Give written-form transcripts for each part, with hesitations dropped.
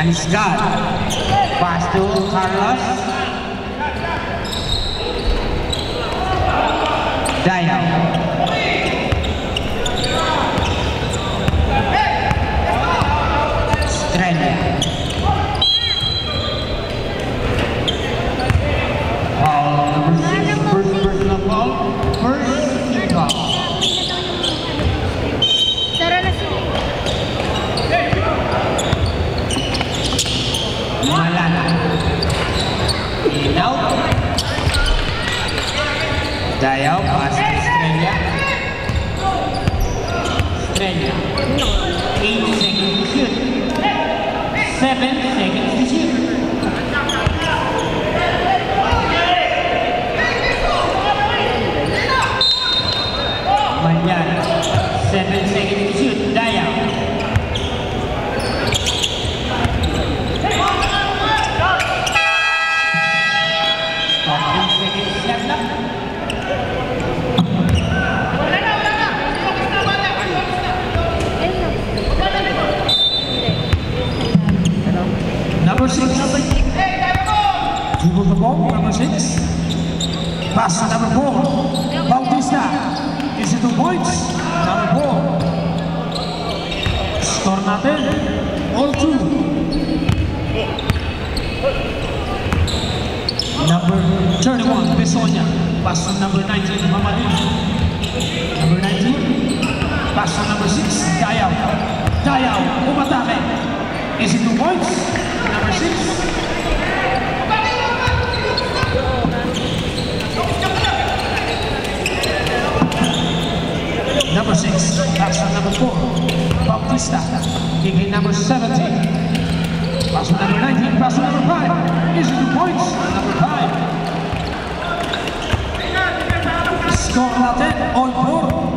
Anisgal. Pass to Carlos. Dayaw. Estrella. First personal ball. First ball. Malala. Inaw. Dayaw, pass to Estrella. Estrella. 8 seconds to shoot. 7 seconds to shoot. Malala. 7 seconds to shoot. Dayaw. Number 6. Dribble the ball, number 6. Pass to number 4. Bautista. Is it 2 points? Number 4. Score natin. All 2. Number 31, Besonia. Pass to number 19, Mamadou. Number 19. Pass to number 6, Dayaw. Dayaw, umatake. Is it 2 points? Number 6. Number 6, pass to number 4, Bautista. Kicking number 17. Pass to number 19, pass to number 5. Is it 2 points? Number 5. Score natin, all 4.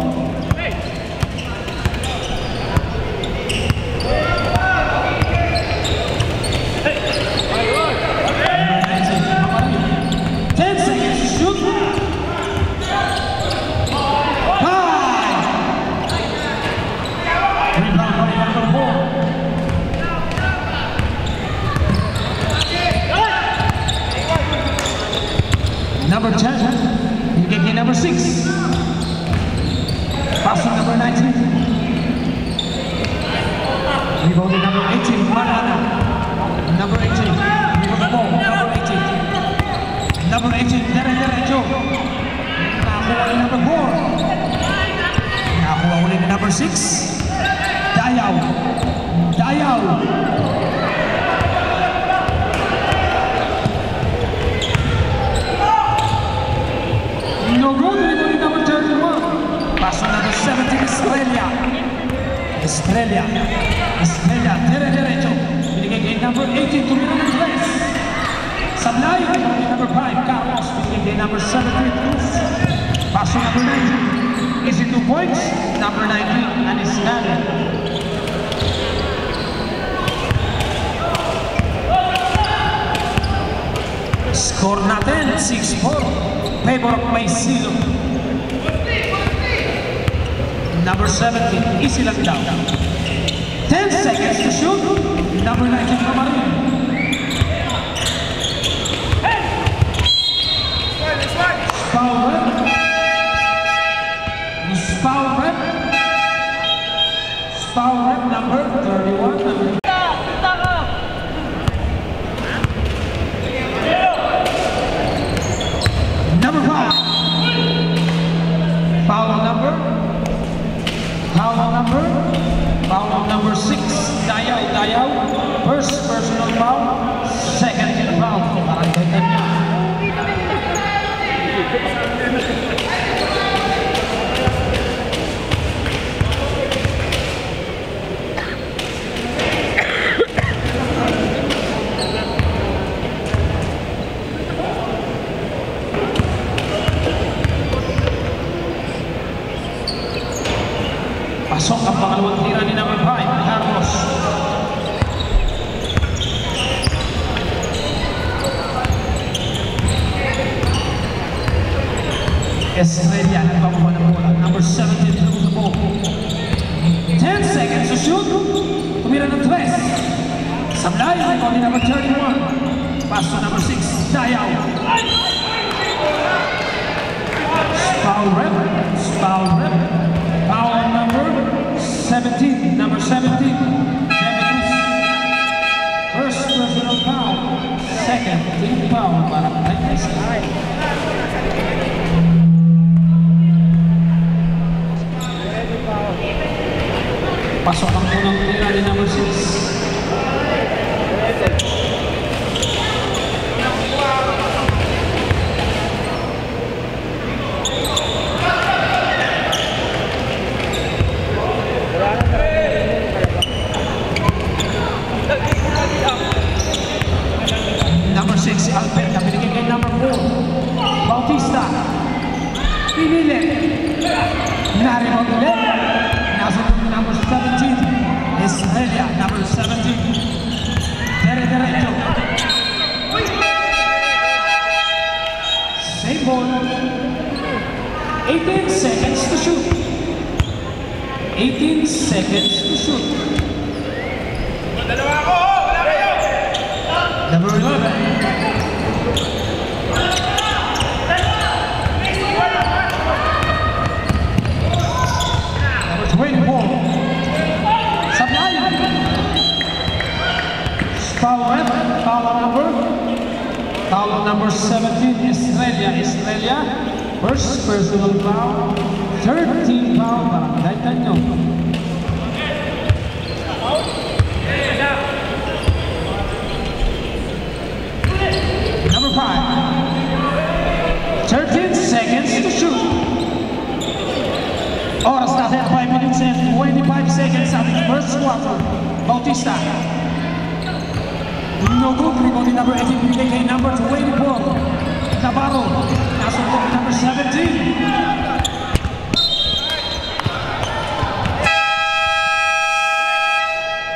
Number 10, you get number 6. Pass to number 19. Rebound number 18, Marana. Number 18, rebound the ball, number 18. Number 18, Dere Joe. Nakakuha ulit number 4. Nakakuha ulit number 6. Dayaw. Dayaw. No good, number 31. Pass to number 17, Estrella. Estrella. Estrella, derecho. Binigay kay number 18, tumira ng 3. Sablay, number 5, Carlos. Binigay kay number 17, Cruz. Pass to number 19. Is it 2 points? Number 19, Anisgal. Score natin, 6-4. Favor of Maisilo. Number 17, easy lang daw. 10 seconds to shoot. Number 19, Mamarino. Foul rep. Foul rep. Foul rep number 31. Number 5. Foul number 6, Dayaw. First personal foul, second foul. Parang ganyan niya. Pasok ang pangalawang tira ni number 5, Carlos. Estrella, nagpapakuha ng bola. Number 17, dribble the ball. 10 seconds to shoot. Tumira ng 3. Sabla. Sablay, recording number 31. Pass to number 6, Dayao. Foul rep. Foul number 17. Number 17. First personal foul. Second team foul para Taytay Sky. Pasok ang unang tira ni number 6. Number 6, Alberta, binigay kay number 4, Bautista. Pinili. Narimod ulit. Nasunod number 17, Estrella, number 17. Derecho. Same ball. 18 seconds to shoot. 18 seconds to shoot. Number 11. Number 24. Sablay. Foul number 17, Estrella. First personal foul. 13 foul para Taytay. Number 5. 13 seconds to shoot. Oras natin 5 minutes and 25 seconds at the first quarter. Bautista. No good. Recording number 18. Binigay number 24. Navarro. Nasunod number 17.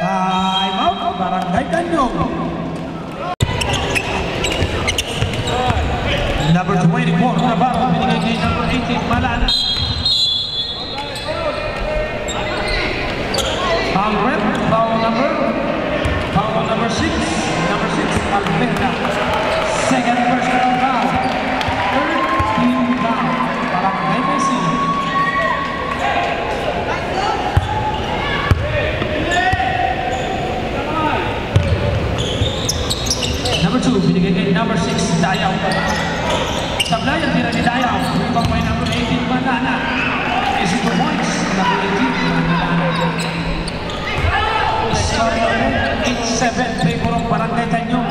Time out. Barangay Tanyong. Number 24, Navarro, binigay kay number 18, Malana. Foul number 6, Alberta. Second personal foul. Third team foul. Para Taytay City. Number 2, binigay kay number 6, Dayao. Sablay ang tira ni Dayao. Rebound by number 18, Malana. Is it the points? Number 18, Malana. Score 8-7. Favor of Barangay Tanyong.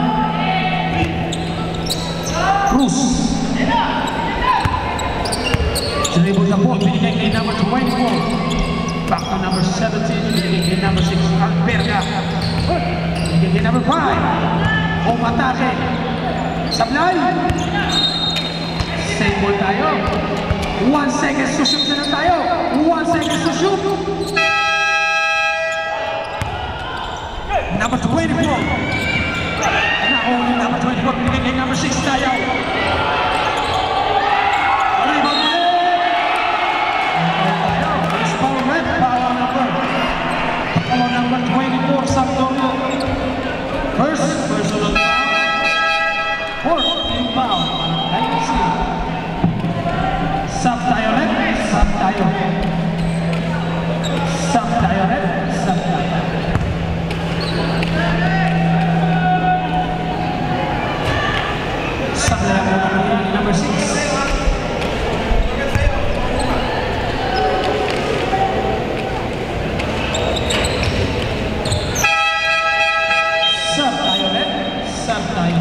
Cruz. Dribble the ball. Binigay kay number 24. Back to number 17. Binigay kay number 6, Alberta. Binigay kay number 5. Home atake. Sablay. Same ball tayo. 1 second to shoot na lang tayo. 1 second to shoot. Number 24. Nakuha number 24. Binigay kay number 6 tayo. Rebound ulit. It's foul red. Foul number 24. Santorio. First personal foul. Fourth team foul. Taytay City. Sub tayo red. Sub tayo. Number 6. Sub tayo ulit. Sub tayo.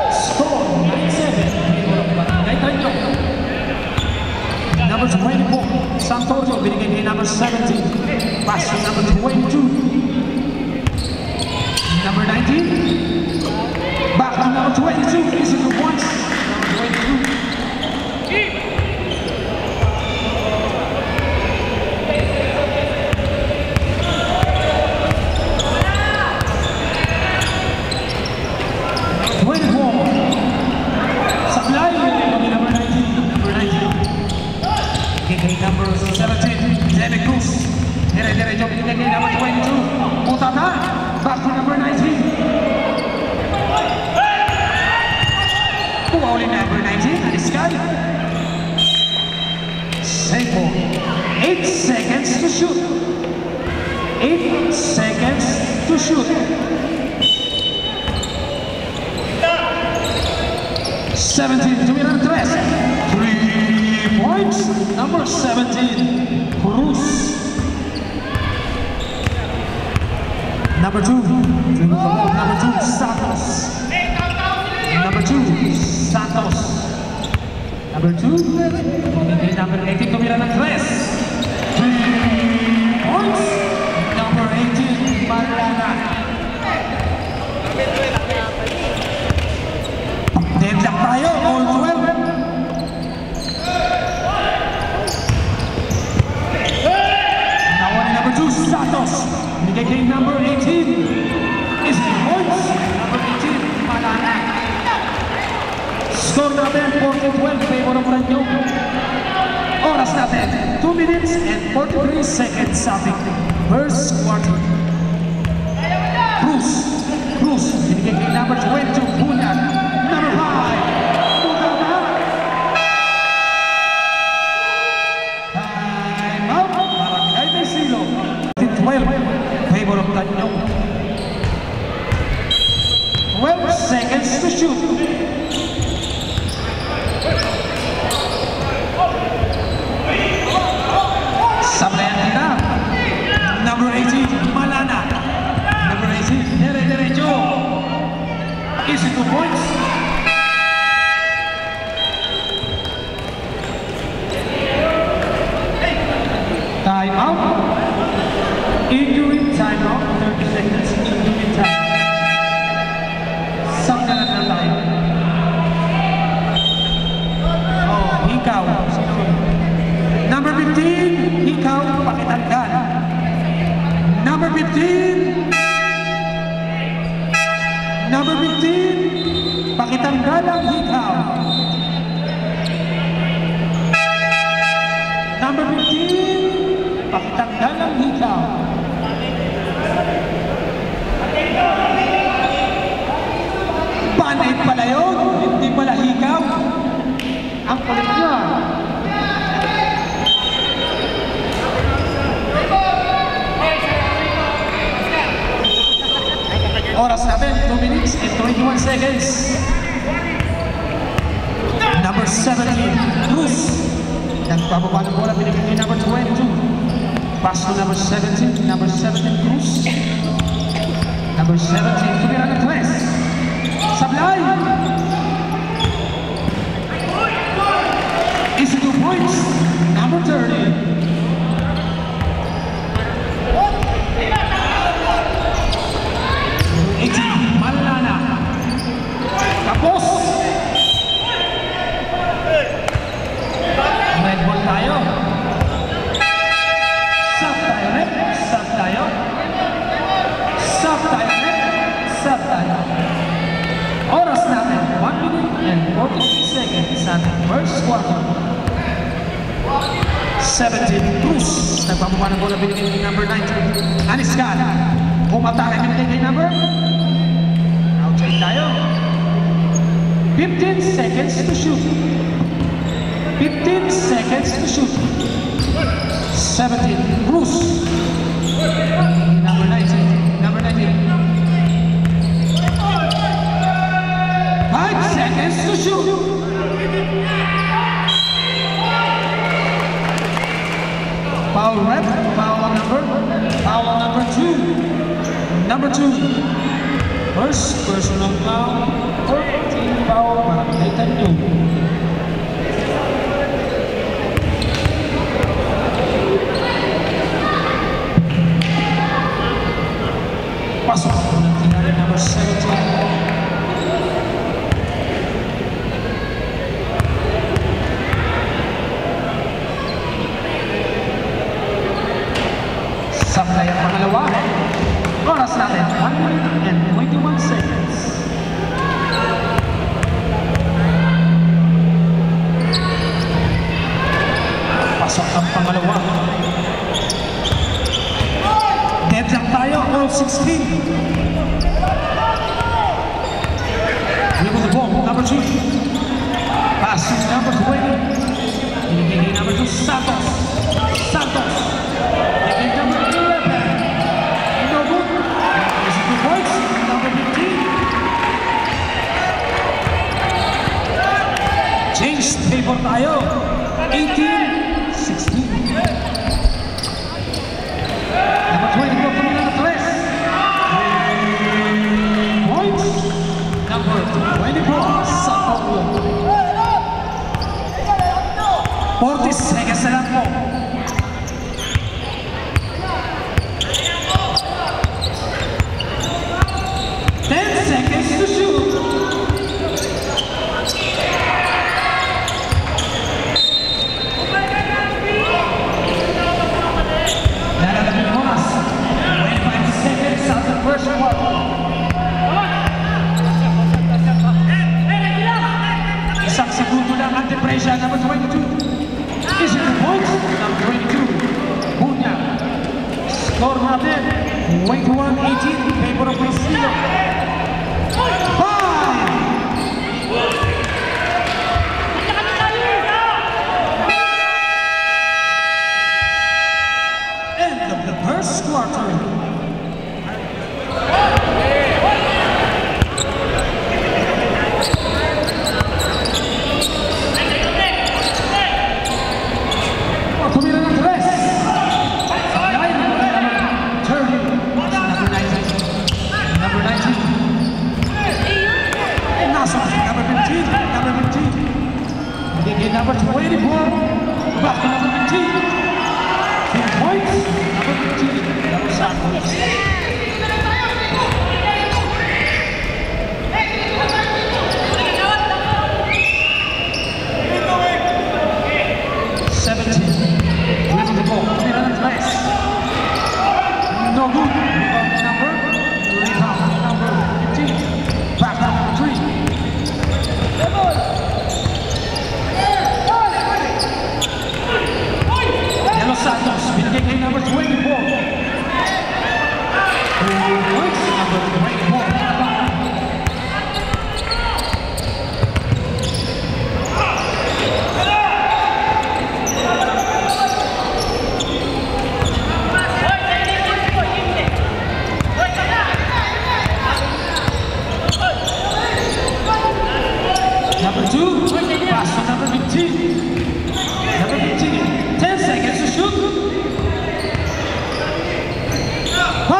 Score 9-7. Number 24. Santorio binigay kay number 17. Pass to number 22. Number 19. Back to number 22. This is the points. Number 22. Sablay, number 19. Number 17, Demi Cruz. Derecho, binigay kay number 20. Sky. Same ball. 8 seconds to shoot. 8 seconds to shoot. 17, tumira ng 3. 3 points. Number 17, Cruz. Number 2, number 2, Santos. Number 2, Santos. Number 2, number 18, tumira ng 3. 3 points. Number 18, Malana. Deadlock tayo, all 12. Nawan ni number 2, Santos. Binigay kay number 18. Is 3 points. Number 18, Malana. Score natin, 14-12, favor ng Ranyo. Oras natin, 2 minutes and 43 seconds sa ating first quarter. Cruz, binigay kay number 22, Bunyan. Number 5, Mugana. Time out, Barangay Taysilo. 12, favor of Tanyong. 12 seconds to shoot. Sablayan kita. Number 18, Malana. Number 18, Derecho. Easy 2 points. Time out. Injury time out. 30 seconds. Injury time. Sanggalan na tayo. Oh, ikaw. Sino? Number 15, ikaw, pakitanggal. Number 15. Number 15, pakitanggal ang ikaw. Number 15, pakitanggal ang ikaw. Panay pala yun, hindi pala hikaw. Ang kulit niya. Oras natin, 2 minutes and 21 seconds. Number 17, Cruz. Nagpapababa ng bola, binigay kay number 22. Pass to number 17, Cruz. Number 17, tumira ng 3. Sablay! Easy 2 points. Number 30. Malana. Tapos. Red ball tayo. Sub tayo, red. Sub tayo. Sub tayo, red. Sub tayo. Oras natin, 1 minute and 43 seconds sa ating first quarter. 17, Cruz. Nagpapaba ng bola, binigay kay number 19. Aniscan. Umatake, binigay kay number. Outside tayo. 15 seconds to shoot. 15 seconds to shoot. 17, Cruz. Number 19. Number 19. 5 seconds to shoot. Foul rep, foul number 2. Number 2. First personal foul, 14 foul, Barangay Tanyong. Pasok ng tinari number 17. Sablay ang pangalawa. Oras natin, 1 minute and 21 seconds. Pasok ang pangalawa. Deadlock tayo, all 16. With the ball, number 2. Passing number 20. Binigay number 2, Santos. Santos. Binigay number 11. No good. Is it 2 points? Number 15. Change favor tayo. 18-16. Number 24, Camila Tres. Points. Number 24, Santos. 40 seconds na lang po. 10 seconds to shoot. Lalabing oras. 25 seconds out the first quarter. Isang segundo lang ang depresya, number 22. Is it the point? Number 22. Bunya. Score natin. 21-18 in favor of Brazil. 5. End of the first quarter. Number 24, back to number 15. 2 points, number 15, number Santos. 17, winning the ball, Camila Tres. No good, rebound number 15, back to number 3. Santos, binigay kay number 24. 2 points, number 24. Number 2, pass to number 15. Number 15, 10 seconds to shoot. 5.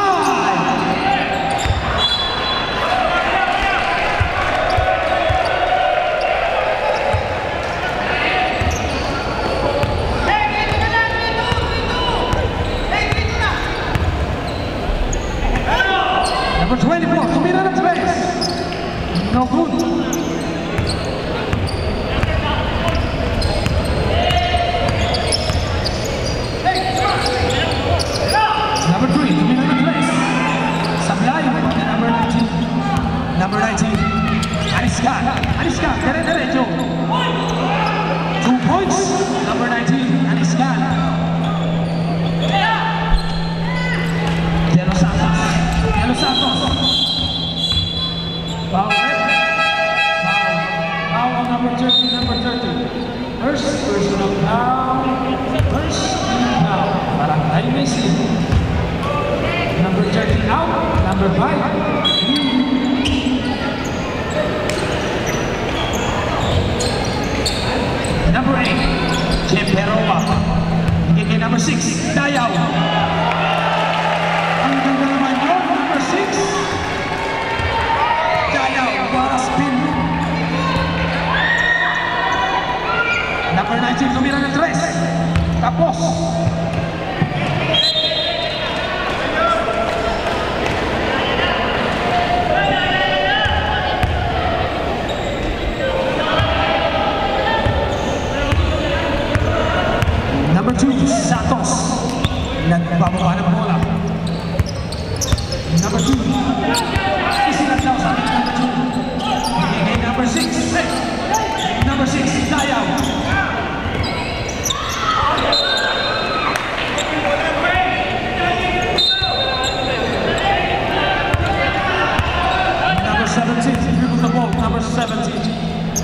Number 24, Camila Tres. No good. Number 19, Aniskan, derecho. 2 points, number 19, Aniskan. De Los Santos. Foul on number 30. First personal foul. Barangay Messi. Number 30 out, number 5. Number 8, Temperoa. Hingga number 6, Dayaw. Ang ganda naman yun, number 6. Dayaw, para spin. Number 19, Camila Tres. Tapos. Number 2, Santos. Nagbababa ng bola. Number 2. Isilat daw sa number 2. Number 6. Number 6, Dayaw.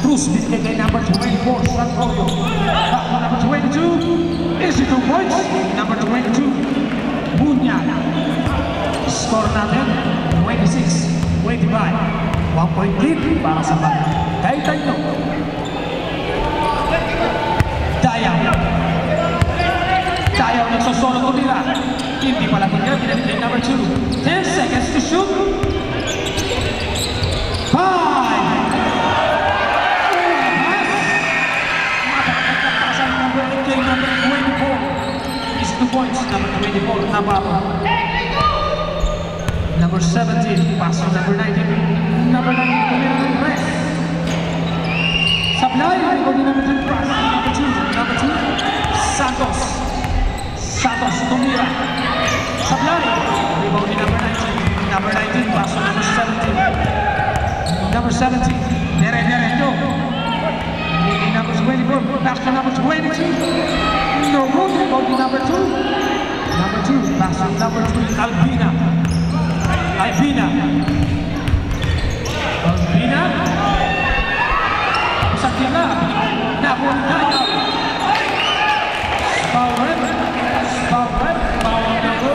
Cruz, BKK number 24, Santoyo. Back to number 22, Isidro Points, number 22, Bunya. Score natin, 26-25. 1 point lead para sa Tagaytay. Dayaw nagsosolo tumira. Hindi pala tumira, pinag-play number 2. 10 seconds to shoot. 5. Number 24. Is 2 points. Number 24, Navarro. Number 17, pass to number 19. Number 19, tumira ng press. Sablay, recording number 2, pass. Number 2, Santos. Santos tumira. Sablay, recording number 19. Number 19, pass to number 17. Number 17, Derecho. Number 24, pass to number 22. No good, recording number 2. Number 2, pass to number 3, Albina. Albina. Isang tira. Nakuha ni Dayaw. Foul red. Foul number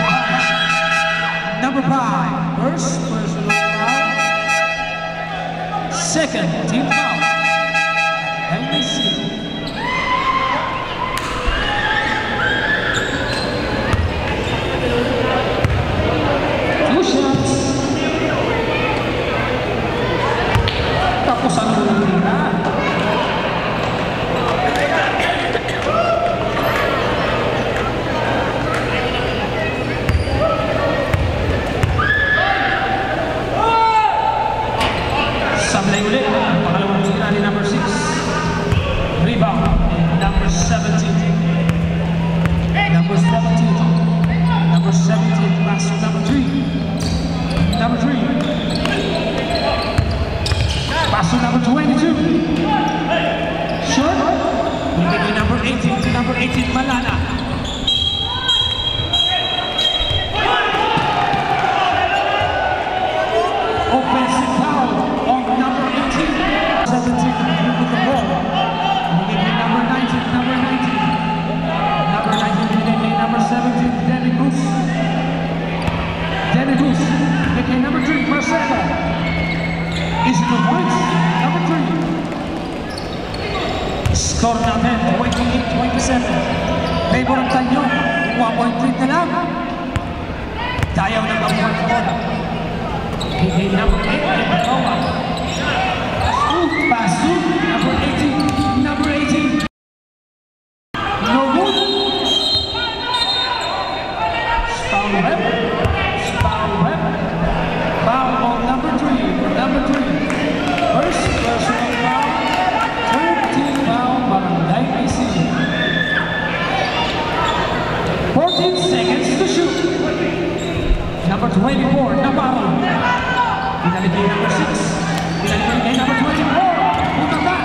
5. Number 5. First personal foul. Second team foul. NBC. Tapos ang nila. Sablay ulit. Pangalawang sila ni number 6. Rebound. And number 17. Number 17. Number 17. Pass to number 3. Number 3. Pass to number 22. Short. Bigay number 18 to number 18, Malana. Offensive foul on number 18. 17 with the ball. Bigay number 19, number 19. Number 19, bigay number 17, Danny Cruz. Danny Cruz. Bigay number 3, Marcelo. Is the points, number 3. Score natin, 28-27. Favor ng Tanyo, 1.3 na lang. Dayaw na mag-1 bola. Bigay number 8, Ibarroa. Pasu, number 18, number 18. No good. Foul rep. Foul on number 3, number 3. First personal foul, third team foul, Barangay PC. 14 seconds to shoot. Number 24, Navarro. Pinaligay number 6. Pinaligay number 24. Punta.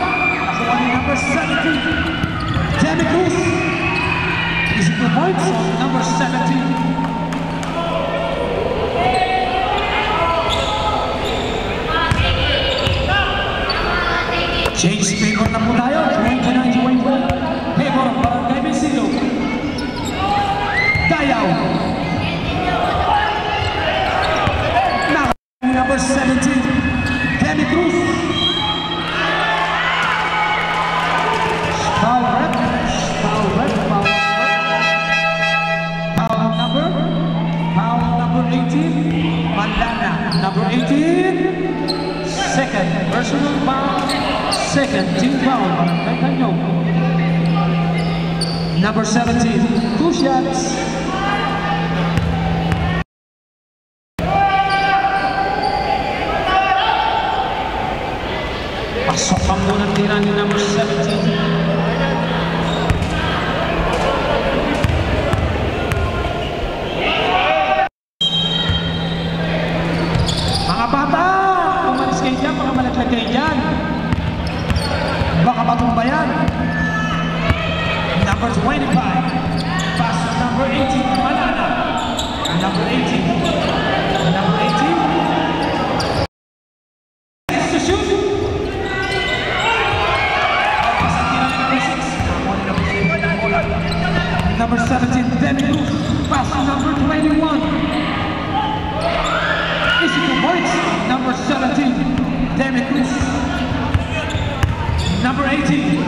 Nakuha ni number 17. Danny Cruz. Is it the points on number 17? Change favor na po tayo, 29-20. Favor ang Barangay Besido. Dayaw. Number 17, Danny Cruz. Foul rep. Foul number 18, Mandana. Number 18, second personal foul. Second team foul, Barangay Tanyo. Number 17, 2 shots. Pasok ang munang tira ni number 17. Mga bata, umalis kayo dyan, mga malaglag kayo dyan. Baka matumbayan. Number 25. Pass to number 18, Malana. Number 18. Number 18. To shoot. points, number 17, Demi Cruz. Number 18.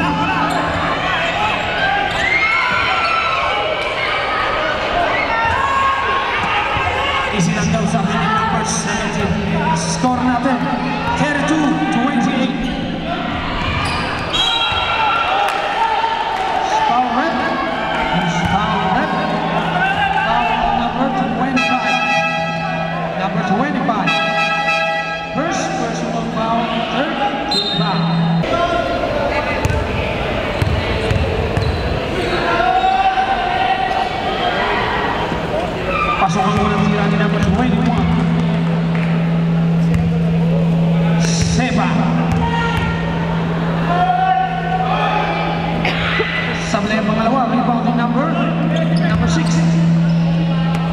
Easy lang daw sa akin, number 17. Score natin, 32-28. Foul red. Foul red. Foul number 25. Number 25. First personal foul, third team foul. Pasok ang unang tira ni number 21. Seba. Sablay ang pangalawa, rebound ni number 6.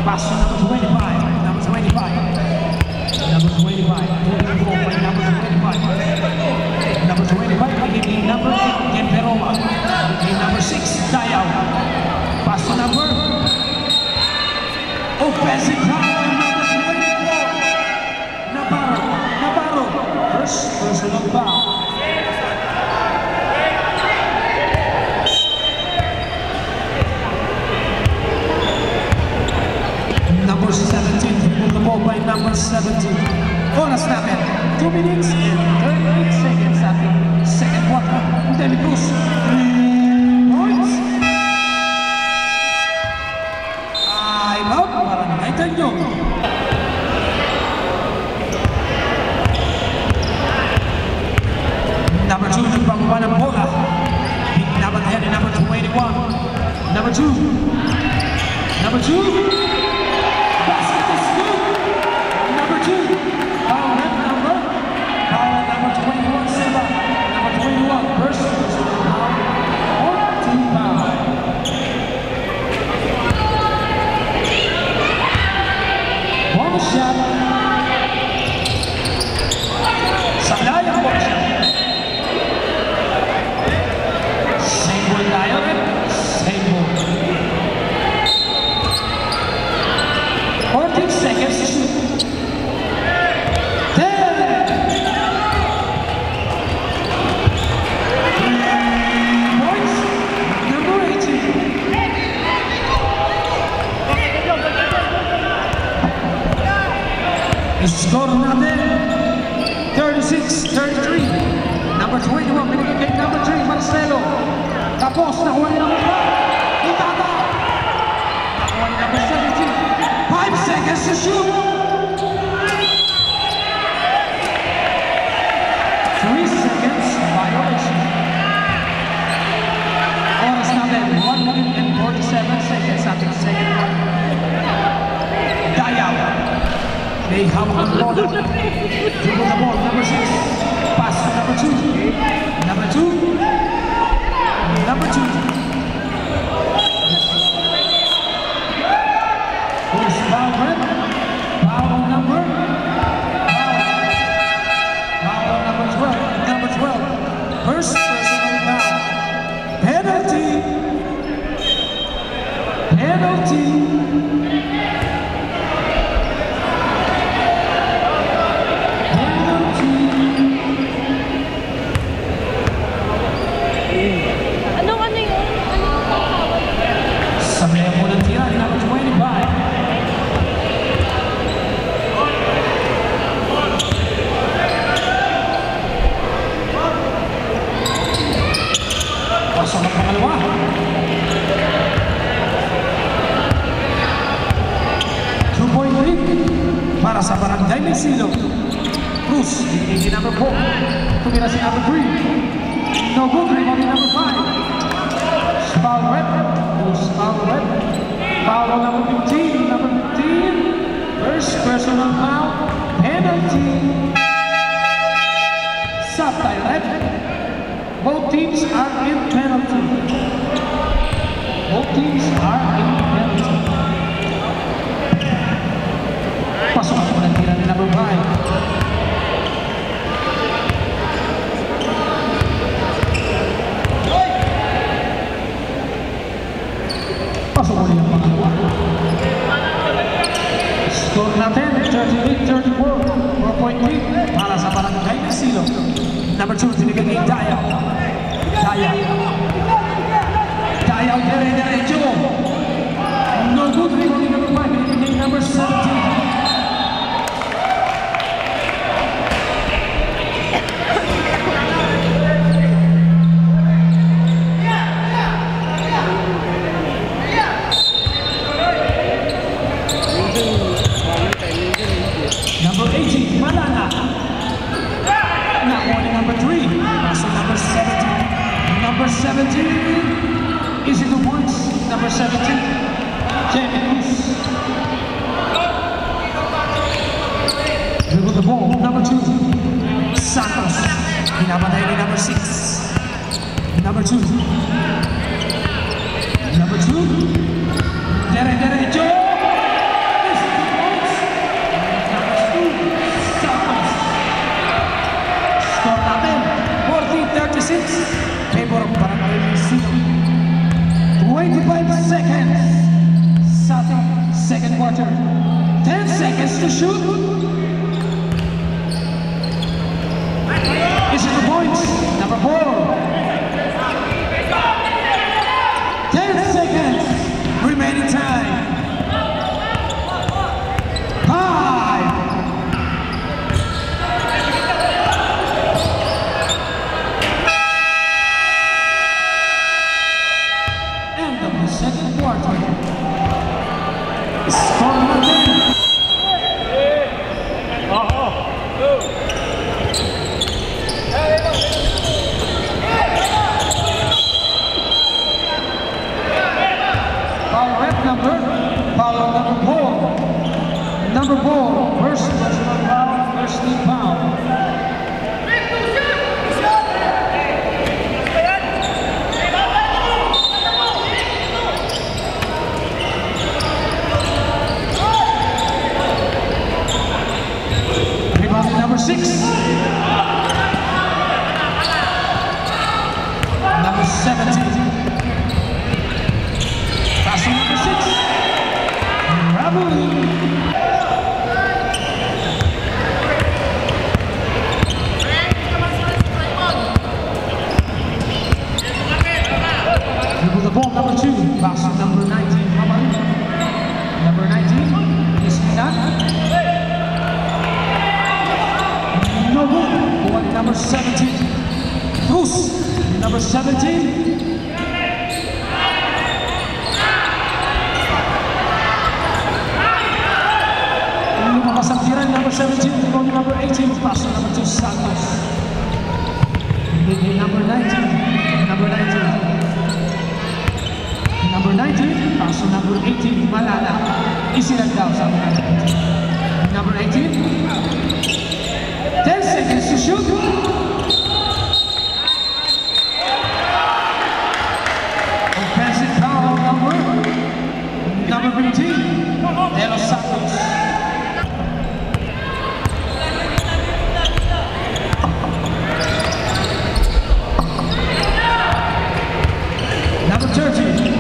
Pass to number 25. Number 25. Number 25. Number 25. Number 25. Again, number 8. Ken Peroma. Again, number 6. Dayaw. Pass to number. Offensive foul. Number 24. Navarro. First personal foul. Number 17, remove the ball by number 17. Oras natin, 2 minutes and 38 seconds at the second quarter. Demi Cruz, 3 points. I'm up para nakaitan nyo. Number 2, nagbababa ng bola. Number 10 and number 21. Number 2. Number 2. Basket is good. Number 2. Foul number 21. Seba. Number 21. First foul. Or team foul. One shot. Sablay ang one shot. Same ball tayo rin. Same ball. 14 seconds to shoot. 10. 3 points. Number 18. Score natin 36-33. Number 21, binigay kay number 3, Marcelo. Tapos, nakuha niya number 5. Itata. Nakuha niya number 17. 5 seconds to shoot. 3 seconds violation. Oras natin 1 minute and 47 seconds after the second one. Dayaw. May hawak ang bola. Dribble the ball, number 6. Pass to number 2. Number 2. Number 2. Who's foul red? Foul on number. Foul on number 12. Number 12. First personal foul. Penalty. Penalty. Pasok ang pangalawa. Two-point lead para sa Barangay Mesilo. Cruz, hindi number 4. Tumira si number 3. No good, rebound number 5. Foul red. Cruz, foul red. Foul on number 15. Number 15. First personal foul. Penalty. Subtile red. Both teams are in penalty. Both teams are in penalty. Pasok ako ng tira ni number 5. Pasok ulit ang pangalawa. Score natin, 38-34. 3 para sa Barangay Casilo. Number 2, tinigay kay Dayaw. Dayaw, dire-diretso. No good, rebounding number 5, tinigay kay number 17. Number 18, Malana. Not one, number 3. Also number 17. Number 17. Is it the points? Number 17. Jamie Cruz. Dribble the ball. Number 2. Santos. Pinapatay ni number 6. Number 2. Number 2. Dire-diretso. Score natin, 40-36. Favor of Barangay Casilo. 25 seconds sa second quarter. 10 seconds to shoot. Is it the points? Number 4. 10 seconds. Remaining time. 5. End of the second quarter. Score again. Foul number 4. Number 4, first personal foul, first team foul. Rebounding number 6. Number 17. Passing number 6. Dribble the ball, number 2, pass number 19, number 19, is not. No good, ball number 17, Cruz, number 17. Lumabas number 17, going number 18, pass number 2, Santos. Number 19, number 19. Number 19, pass number 18, Malana. Easy lang daw sa number 18. Number 18. 10 seconds to shoot. Offensive foul number 15, De Los Santos. Number 30.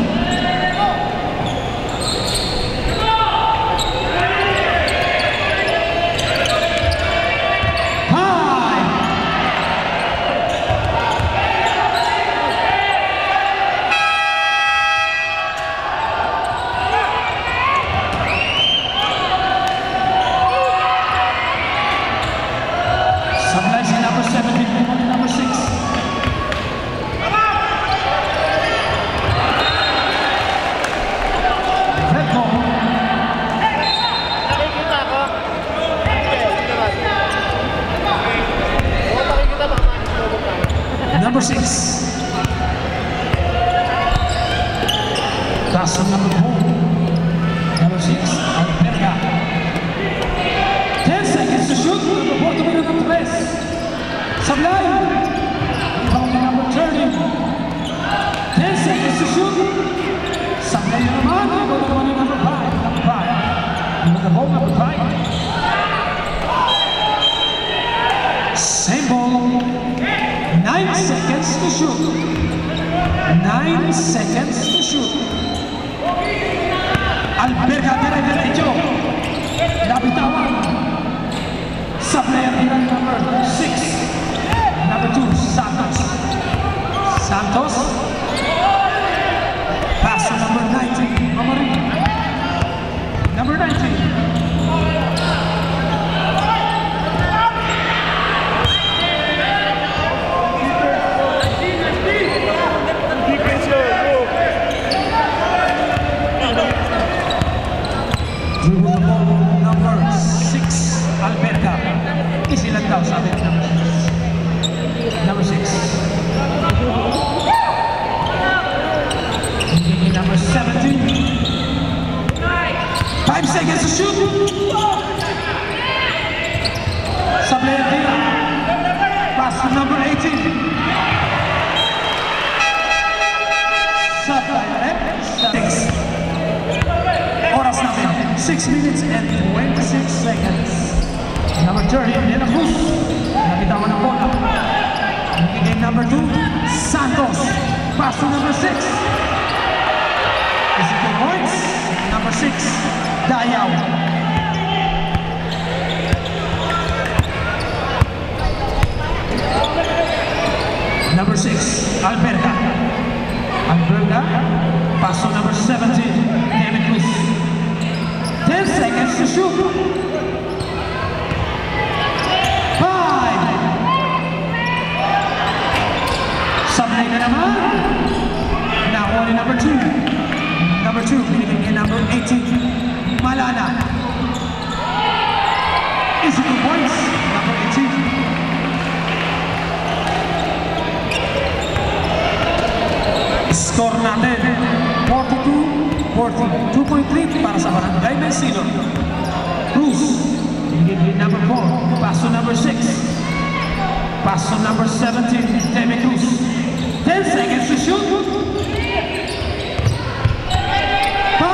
Number 6. Pass on number 4. Number 6, Alberga. 10 seconds to shoot. Number 4 to win number 3. Sablay. Rebound number 30. 10 seconds to shoot. Sablay naman. Rebound naman number 5. Number 5. Number 4, number 5. Same ball. 9 seconds to shoot. 9 seconds to shoot. Alberga dire-diretso. Nabitawan sa player lang daw, sabi ng number 6. Number 17. 5 seconds to shoot. Sablay ang tira. Pass to number 18. Sablay ulit. 6. Oras natin. 6 minutes and 26 seconds. Number 30, Nela Cruz. Nabitawan ng bola. Game number 2, Santos. Pass to number 6. Is it the points? Number 6, Dayaw. Number 6, Alberta. Alberta. Pass to number 17, Nela Cruz. 10 seconds to shoot. 5. Sablay na naman. Nakuha ni number 2. Number 2, binigay niya number 18. Malana. Is it 2 points? Number 18. Score natin. 42-40. 2.3 para sa Barangay Maisilo. Cruz. Binigay number 4. Pass to number 6. Pass to number 17. Demi Cruz. 10 seconds to shoot. 5.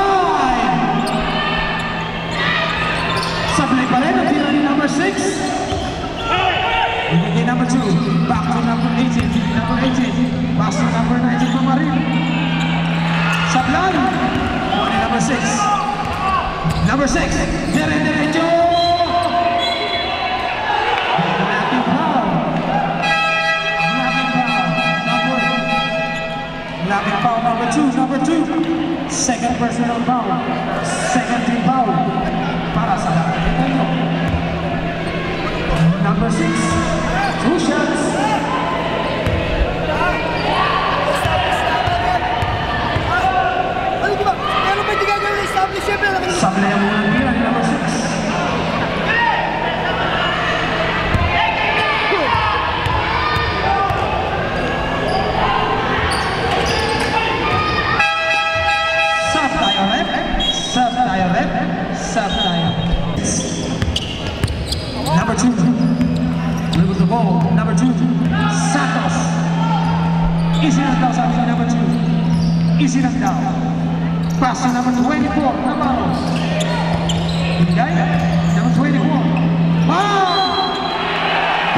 Sablay pa rin ang tira ni number 6. Binigay number 2. Back to number 18. Number 18. Pass to number 19 pa rin. Sablay. Number 6. Number 6. Dire-diretso. Grabbing foul. Grabbing foul number 2. Number 2. Second personal foul. Second team foul. Para sa lahat. Number 6. 2 shots. Sablay ang unang tira ni number 6. Sub tayo rep. Sub tayo rep. Sub tayo. Number 2. Dribble the ball. Number 2. Santos. Easy lang daw sabi ni number 2. Easy lang daw. Pass to number 24, Navarro. Binigay, number 24. Wow!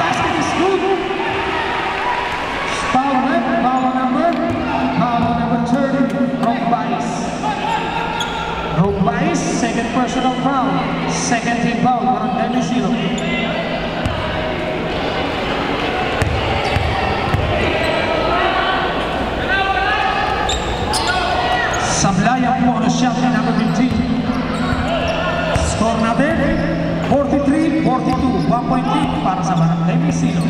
Basket is good. Foul number 30, Rombais. Rombais, second personal foul. Second team foul, Barangay Maisilo. Sablay ang bonus shot ni number 15. Score natin, 43-42. 1.3 para sa Barangay Maisilo.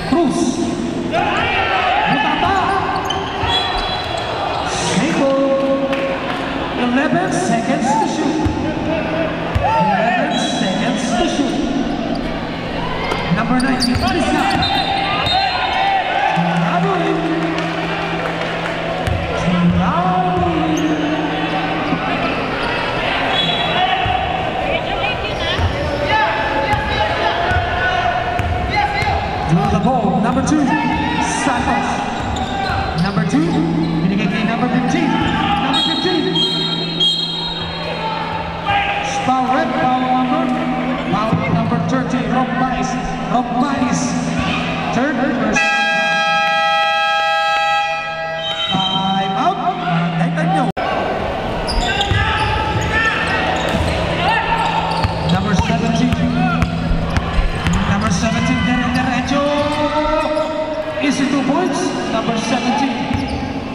Cruz. Mutata. Seiko. 11 seconds to shoot. 11 seconds to shoot. Number 19, Marisa. Number 2, Santos. Number 2, binigay kay number 15. Number 15. Foul red, foul number 30, Rombais. Rombais. Third person. Time out. Barangay Tanyo. Number 17. Number 17, Derecho. Is it 2 points? Number 17,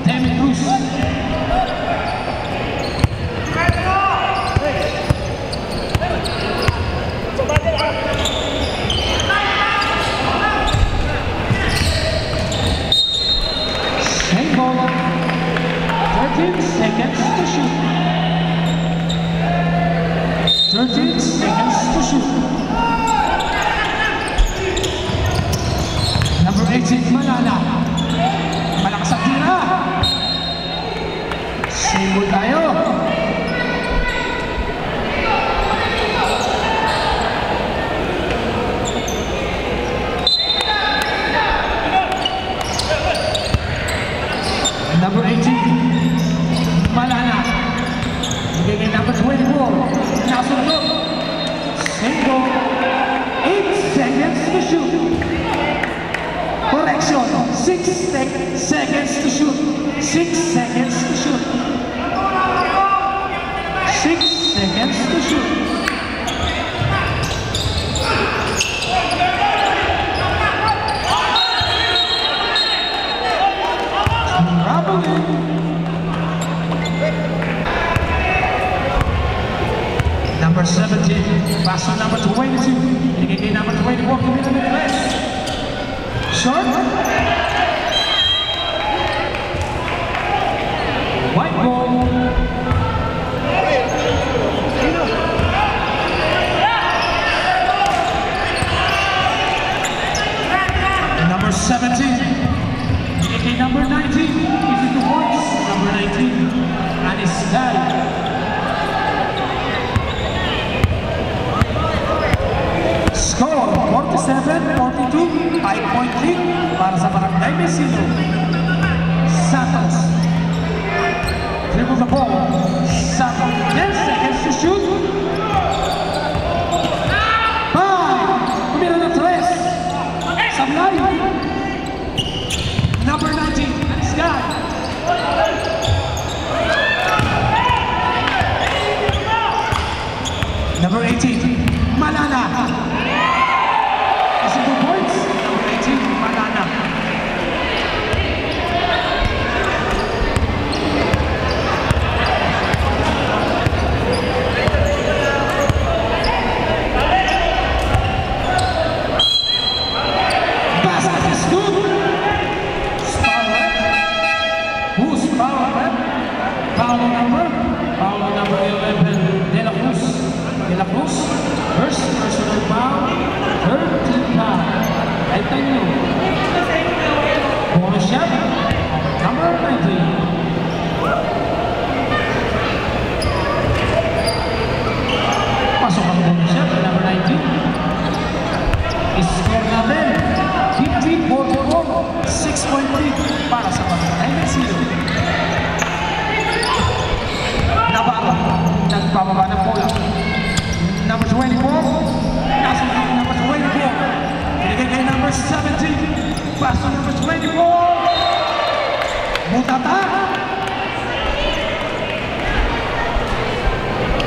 Demi Cruz. seconds to shoot. 6 seconds to shoot. 6 seconds to shoot. Number 17, pass on number 22. Again, number 24, give me the mid-pass. Short. White ball. Number 17. Again, number 19. Is it the points? Number 19. And it's that. Score 47-42, 5.3 para sa Barangay Mesino. Santos dribble the ball. Santos 10 seconds to shoot. 5. Tumira na 3. Sablay. Number 19, Sky. Number 18, Malana. 2 points. Number 18, Malana. Basket is good. Sparrow. Who's Sparrow? Paulo number 11, De La Cruz. De La Cruz. First personal foul. 13 foul. I tell you. Bonus shot. Number 19. Pasok ang bonus shot. Number 19. Score natin. 50-44. 6.3 para sa Barangay Mesino. Navarro. Nagbababa ng bola. Number 24. Number 24. Binigay number 17. Pass to number 24. Mutata.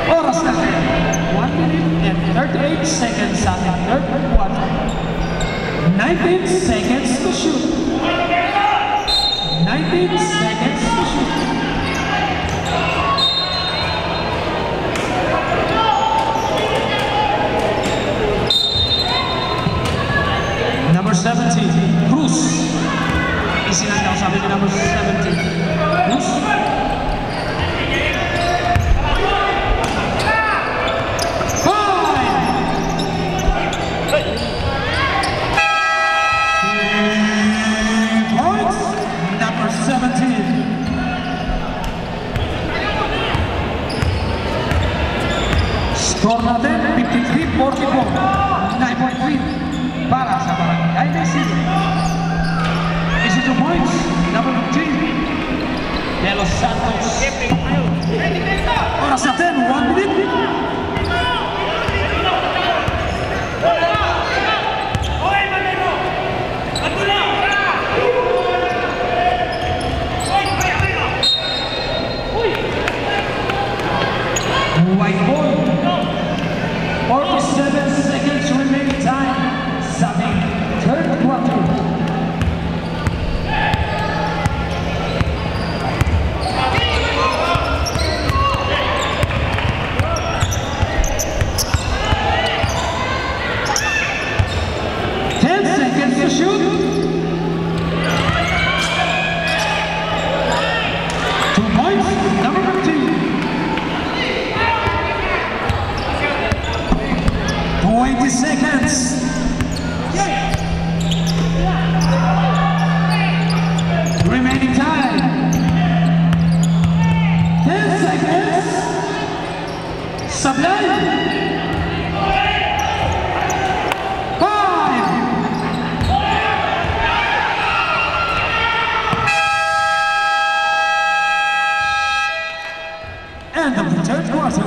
Oras natin. 1 minute and 38 seconds sa ating third quarter. 19 seconds to shoot. 19 seconds to shoot. Number 17, Cruz. Isinandaw sabi ni number 17. Cruz. Points. Number 17. Score natin 53-44. 9.3 para sa Barangay Mesino. Is it 2 points? Number 15, De Los Santos. Oras natin, 1 minute. White ball. 47 seconds remaining time. Something. Third quarter. Shoot. 2 points, number 15. 20 seconds. Remaining time. 10 seconds. Sablay. End of the third quarter.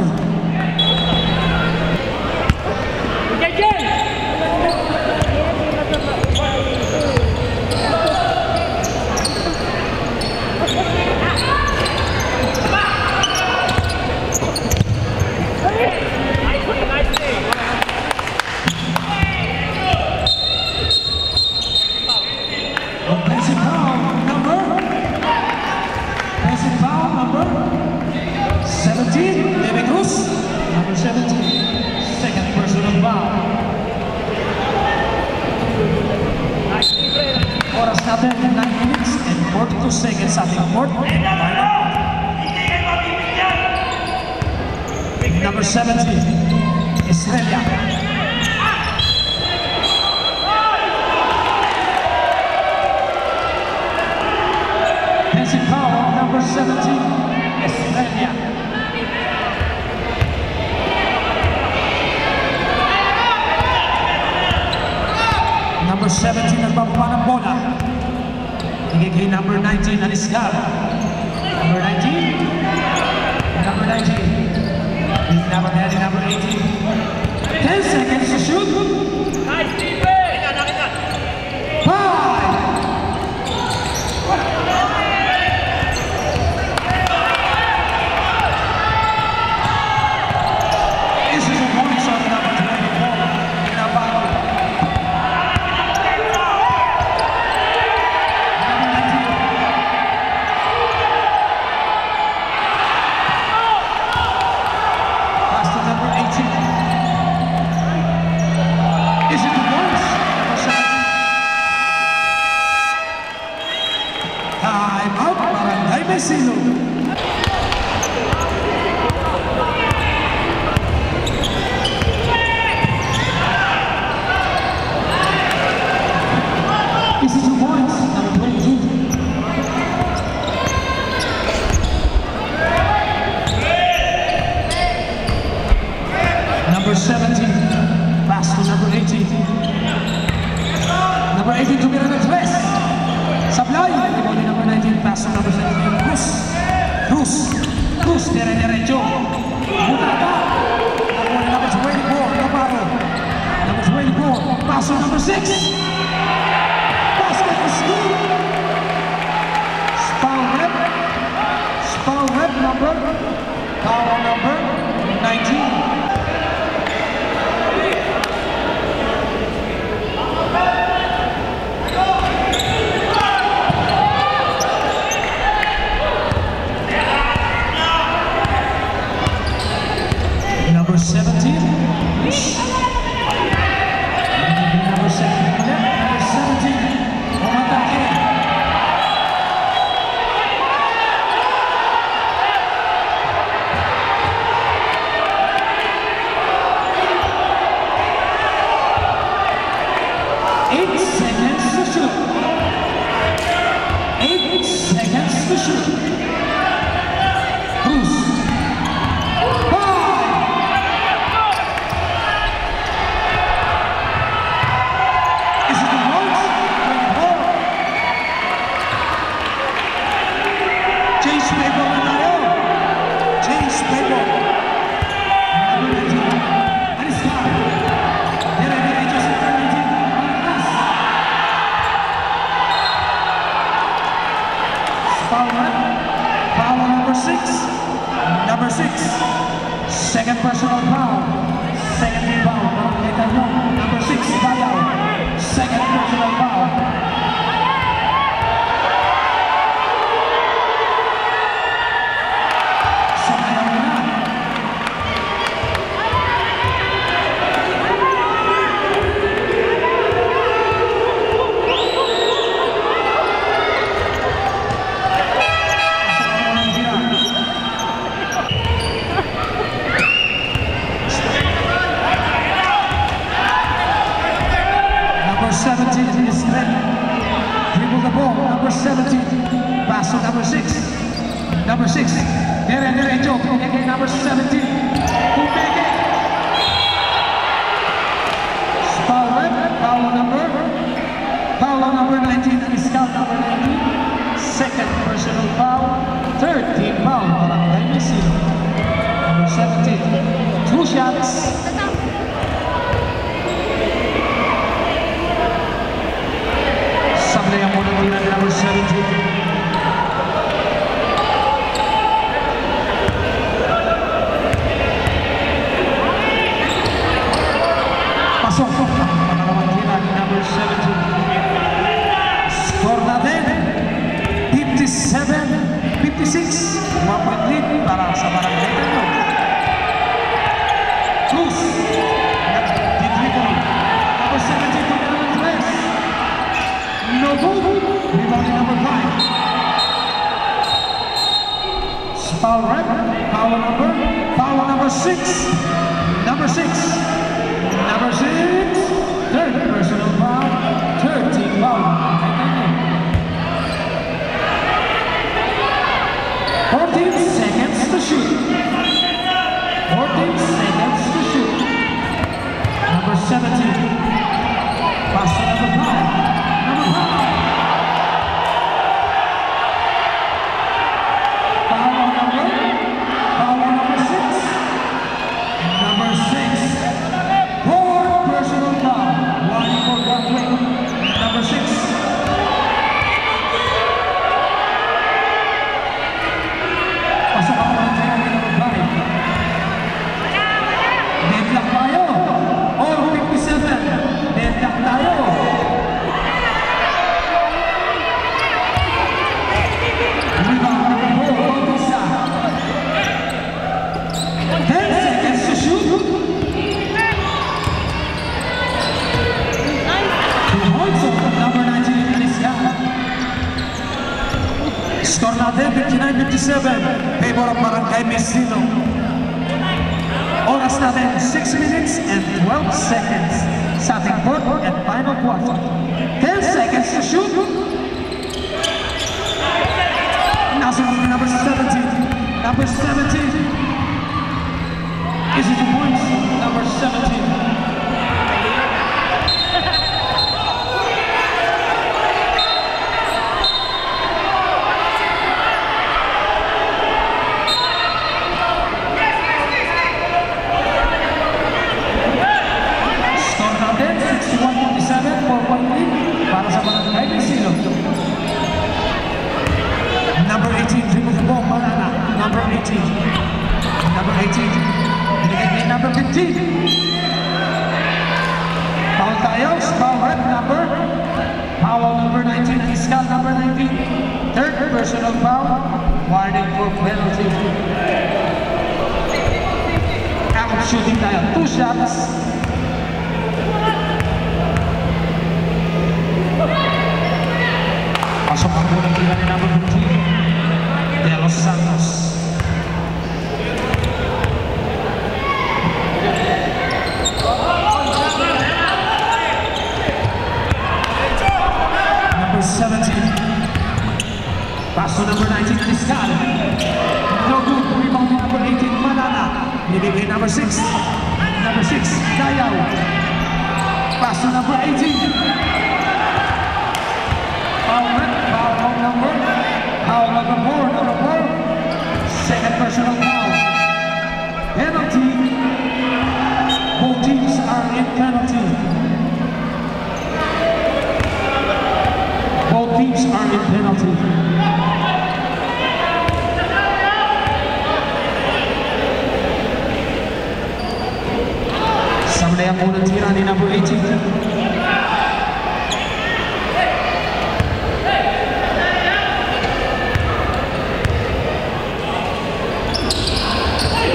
oras natin, 9 minutes and 42 seconds sa ating fourth and final. Number 70, Estrella. Dancing foul, number 17, Estrella. Number 17, nagbababa ng bola. Higigay number 19, Aliscar. Number 19. Number 19. Number 18. 10 seconds to shoot. Nice defense. 5. This is a warning shot, number 24. Navarro. Mesilo. This is 2 points, number 22. Number 17, pass to number 18. Number 18 to Miranda Tres. Sablay, number 19, pass to number 17, Cruz, derecho. Mutata. Number 24, Navarro. Number 24, pass to number 6. Basket is good. Foul rep number 19. Number 17. Number 17. Omatake. Eight seconds to shoot. 8 seconds to shoot. Cruz. Foul number 6. Number 6. Second personal foul. Second team foul. Number 6, Bayaw. Second personal foul. Number 17 is ready. Dribble the ball. Number 17. Pass to number 6. Number 6. Derecho. Again, number 17. Kumeke. Foul number 19. Aliscar number 19. Second personal foul. Third team foul. Barangay Mesilo. Number 17. 2 shots. Sablay ang muna nila number 17. Pasok ang pangalawang tira ni number 17. Score natin 57-56. 1-point lead para sa Barangay Tanyo. Cruz nag-dribble. Number 17 to Miranda Tres. No good. foul rep, foul number 6. Number 6. Number 6. Third personal foul. 13 foul. 14 seconds to shoot. 14 seconds to shoot. Number 17. Pass to number 5. Number 5. Foul number 6. Number 6. Fourth personal foul. One for Gatwick. Number 6. Pasok ako ng kaya ni number 5. Deadlock tayo. All 57. Deadlock tayo. Rebound number 4. Bautista. 10 seconds to shoot. 2 points on number 19 Aniska. Score natin 59-57. Favor of Barangay Mestino. Oras natin 6 minutes and 12 seconds sa ating fourth and final quarter. 10 seconds to shoot. Nasa number 17. Number 17. Is it 2 points? Number 17. Score natin 61-57, 4-point lead para sa Barangay Mestino. Number 18, dribble the ball, Malana. Number 18. Number 18. Binigay number 15. Foul tayo. Foul rep number. Foul number 19. Aniska number 19. Third personal foul. Warning for penalty. Out shooting tayo. 2 shots. Pasok ang bulang tira ni number 15. De Los Santos. Number 17. Pass to number 19, Aniska. No good. Rebound number 18, Malana. Binibigay number 6. Number 6, Dayaw. Pass to number 18. Foul number 4. Second personal foul. Penalty. Both teams are in penalty. Both teams are in penalty. Sablay ang unang tira ni number 18.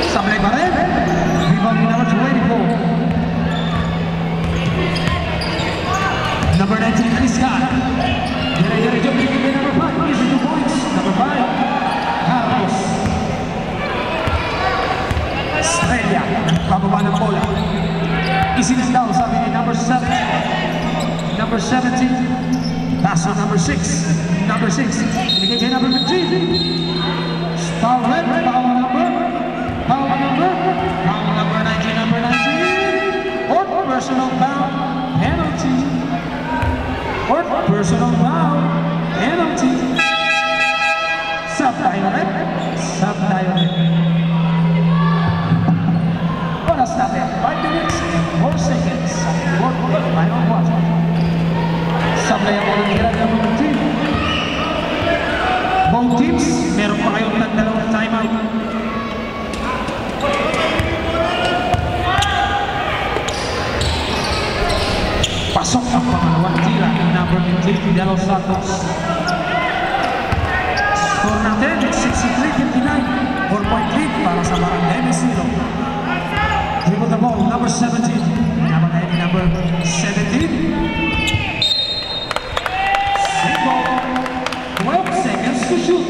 Sablay pa rin. Rebound ni number 24. Number 19, Aniska. Dire-diretso binibigay number 5. Easy 2 points. Number 5, Carlos. Estrella. Bababa ng bola. Easy na daw, sabi ni number 7. Number 17. Pass on number 6. Number 6. Binigay kay number 15. Foul red. Foul number 19. Number 19. Fourth personal foul. Penalty. Fourth personal foul. Penalty. Sub tayo red. Oras natin 5 minutes and 4 seconds. Fourth and final quarter. Sablay ang unang tira ng mga team. Both teams, meron pa kayong dalawang timeout. Pasok ang pangalawang tira ng number 15, De Los Santos. Score natin, 63-59. 4-point lead para sa Barangay Mestino. Dribble the ball, number 17. Number 17. Single. 12 seconds to shoot.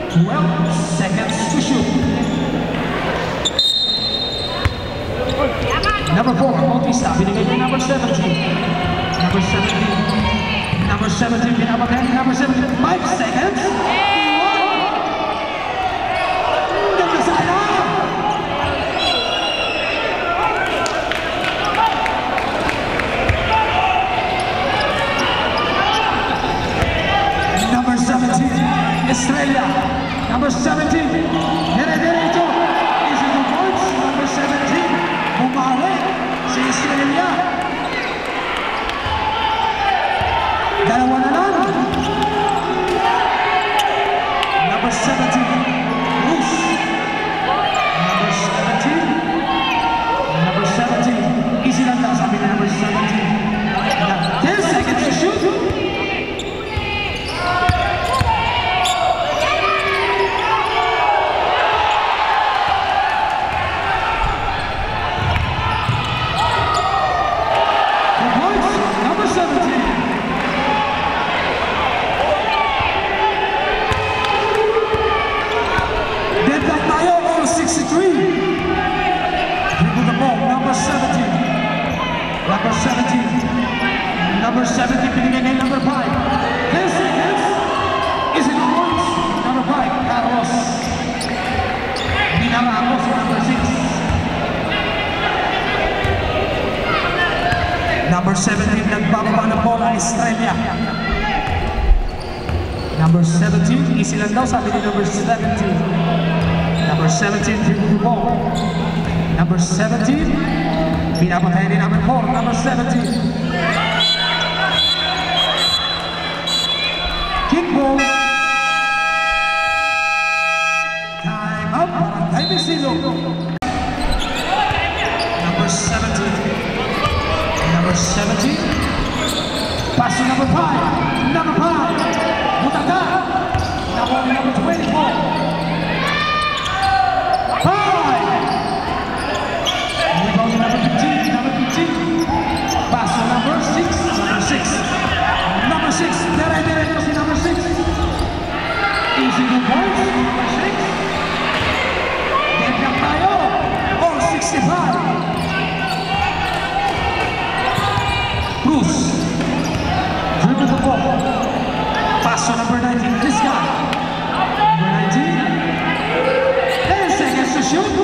12 12 seconds to shoot. Number 4, Bautista, binigay kay number 17. Number 17. Number 17, pinapatay ni number 17. 5 seconds. Ganda sana! Number 17, Estrella. Number 17, Derecho. Easy to points. Number 17, bumawi si Estrella. Dalawa na lang. Number 17, Bruce. Number 17. Number 17. Easy lang daw sabi na number 17. 10 seconds to shoot. Number 17, pinigay kay number 5. 10 seconds. Is it points? Number 5, Carlos. Binarako si number 6. Number 17, nagbababa ng bola, Estrella. Number 17, easy lang daw, sabi ni number 17. Number 17, dribble the ball. Number 17, pinapatay ni number 4, number 17. Kickball. Time up. Time is zero. Number 17. Number 17. Pass to number 5. Number 5. Mutata. Number 24. 5. Rebound to number 15. Number 15. Pass to number 6. Number 6. Number 6. Derecho si number 6. Easy to points. Number 6. Get lang tayo. All 65. Bruce. Dribble the ball. Pass to number 19. This guy. Number 19. 10 seconds to shoot.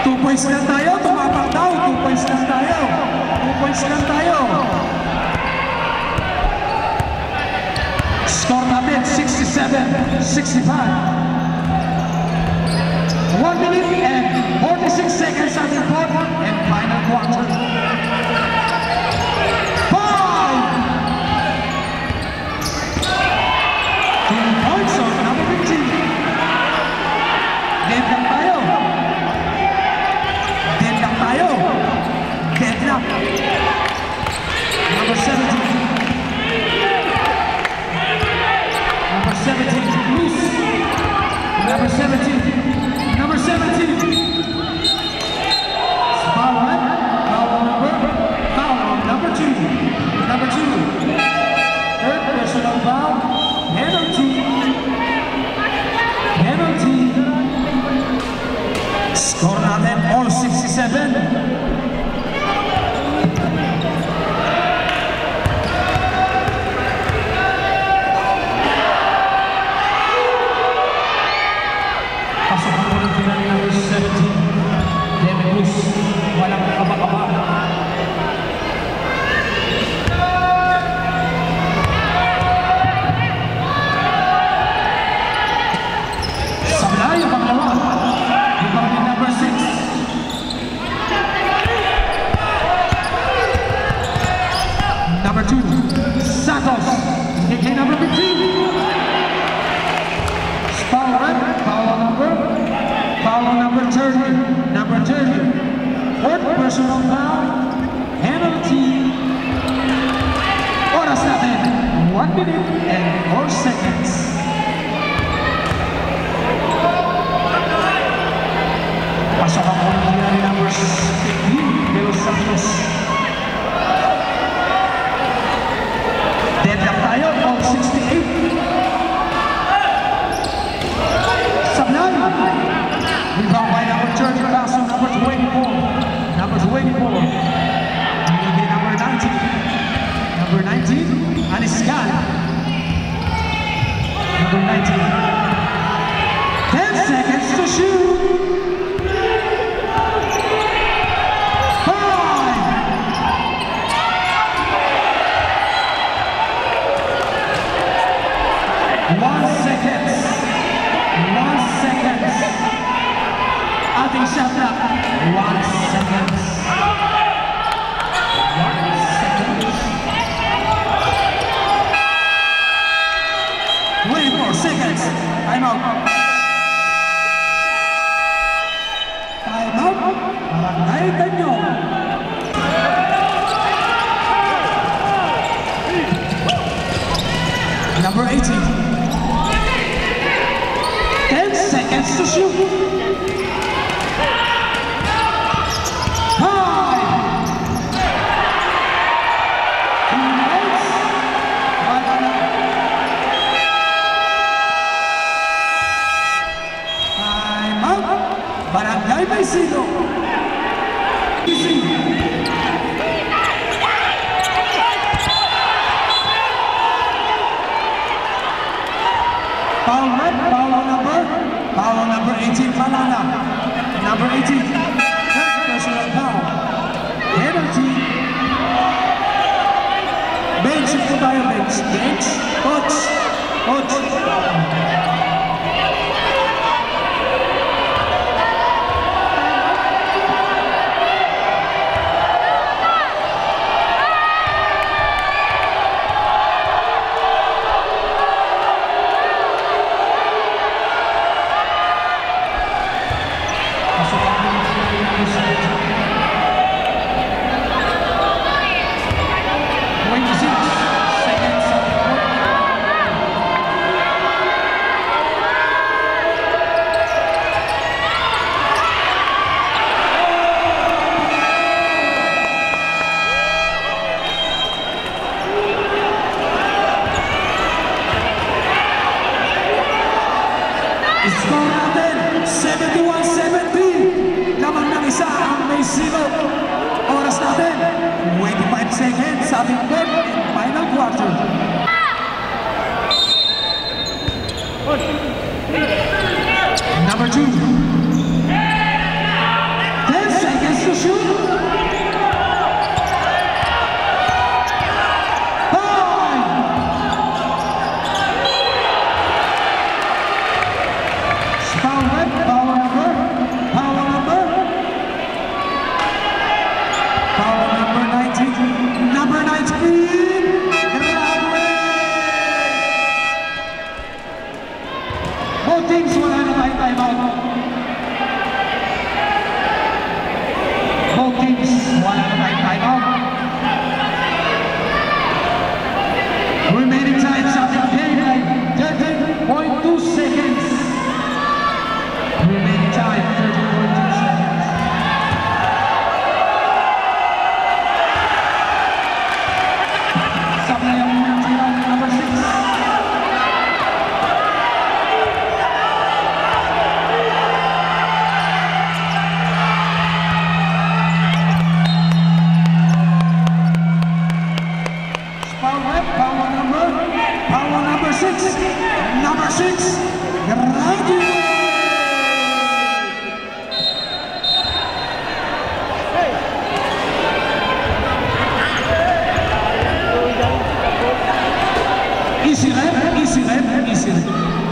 2 points lang tayo, tumapak daw. 2 points lang tayo. 2 points lang tayo. Score natin, 67-65. 1 minute and 46 seconds on the clock and final quarter. 5! 2 points on number 15. Game lang tayo. Number 17. Number 17, Bruce. Number 17. Number 17. Foul one. Foul on number 2. Number 2. Third personal foul. Penalty. Penalty. Score natin all 67. Walang kaba-kaba. Sabla yung pangalawa. Rebound ni number 6. Number 2, Santos. Kay number 15. Foul number 30. Number 30. Fourth personal foul. Penalty. Oras natin, 1 minute and 4 seconds. Pasok ang unang ni number 6. shoot. 5. 1 second. 1 second. Ating shot clock. 1 second. 1 second. 24 seconds. Time out. Time out. Barangay Tanyong. Number 18. 10 seconds to shoot. 5. 2 minutes. Time out. Barangay Maisilo. Foul number 18, Malala. Number 18, personal foul. Penalty. Bench po tayo, bench. Bench. Coach. Coach. Score natin, 71-70. Lamang ng isa ang Maisilo. Oras natin, 25 seconds sa ating third and final quarter. Number 2. 10 seconds to shoot. 6, graduate! Easy rep, easy rep, easy rep.